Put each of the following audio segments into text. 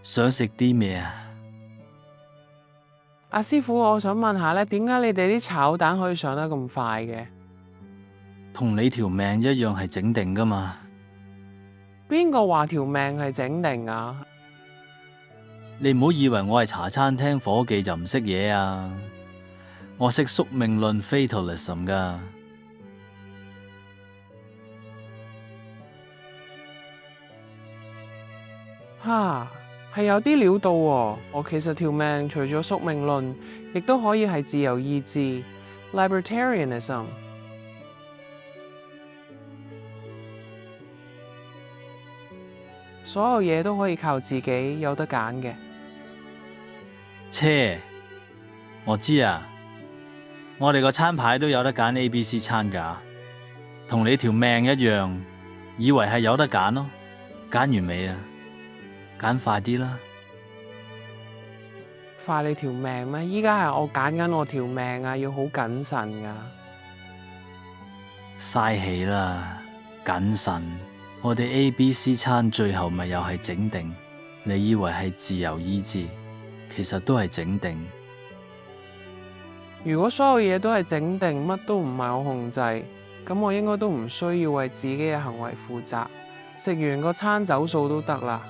想食啲咩啊？阿師傅，我想問下咧，點解你哋啲炒蛋可以上得咁快嘅？同你條命一樣係整定㗎嘛？邊個話條命係整定啊？你唔好以為我係茶餐廳伙計就唔識嘢啊！我識宿命論 fatalism 㗎。哈，係有啲料到喎。我其實條命除咗宿命論，亦都可以係自由意志 （libertarianism）。所有嘢都可以靠自己，有得揀嘅。切，我知啊，我哋個餐牌都有得揀 A、B、C 餐㗎，同你條命一樣，以為係有得揀咯，揀完未啊？揀快啲啦！快你條命咩？依家係我揀緊我條命啊，要好謹慎㗎。嘥氣啦，謹慎。我哋 A、B、C 餐最後咪又係整定，你以為係自由意志，其實都係整定。如果所有嘢都係整定，乜都唔係我控制，咁我應該都唔需要為自己嘅行為負責。食完個餐走數都得啦。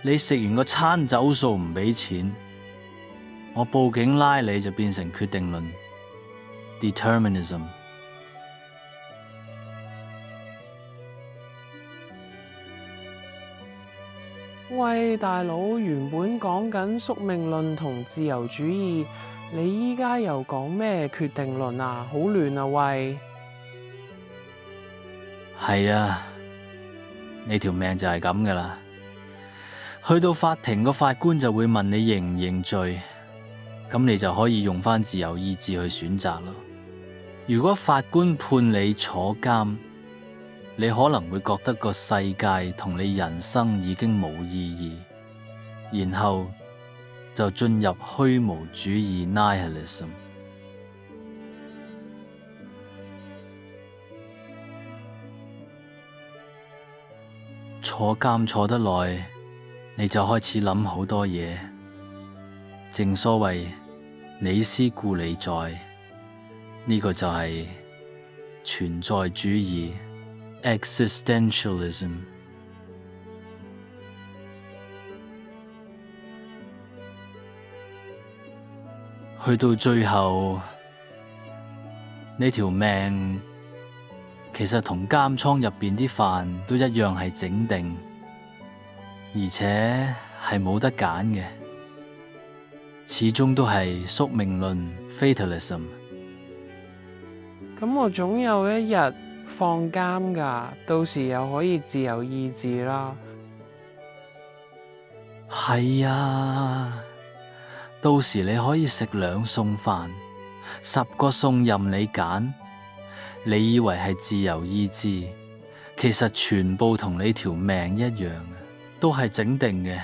你食完個餐走數唔俾錢，我報警拉你就變成決定論 determinism。喂，大佬，原本講緊宿命論同自由主義，你依家又講咩決定論啊？好亂啊！喂，係啊，你條命就係咁噶啦。去到法庭，個法官就會問你認唔認罪，咁你就可以用返自由意志去選擇咯。如果法官判你坐監，你可能會覺得個世界同你人生已經冇意義，然後就進入虛無主義 nihilism。坐監坐得耐，你就開始諗好多嘢。正所謂你思故你在，呢個就係存在主義 existentialism。去到最後，你條命其實同監倉入邊啲飯都一樣係整定，而且係冇得揀嘅，始終都係宿命論 fatalism。咁我總有一日放監㗎，到時又可以自由意志啦。係啊，到時你可以食2餸飯，10個餸任你揀。你以為係自由意志，其實全部同你條命一樣，都係整定嘅。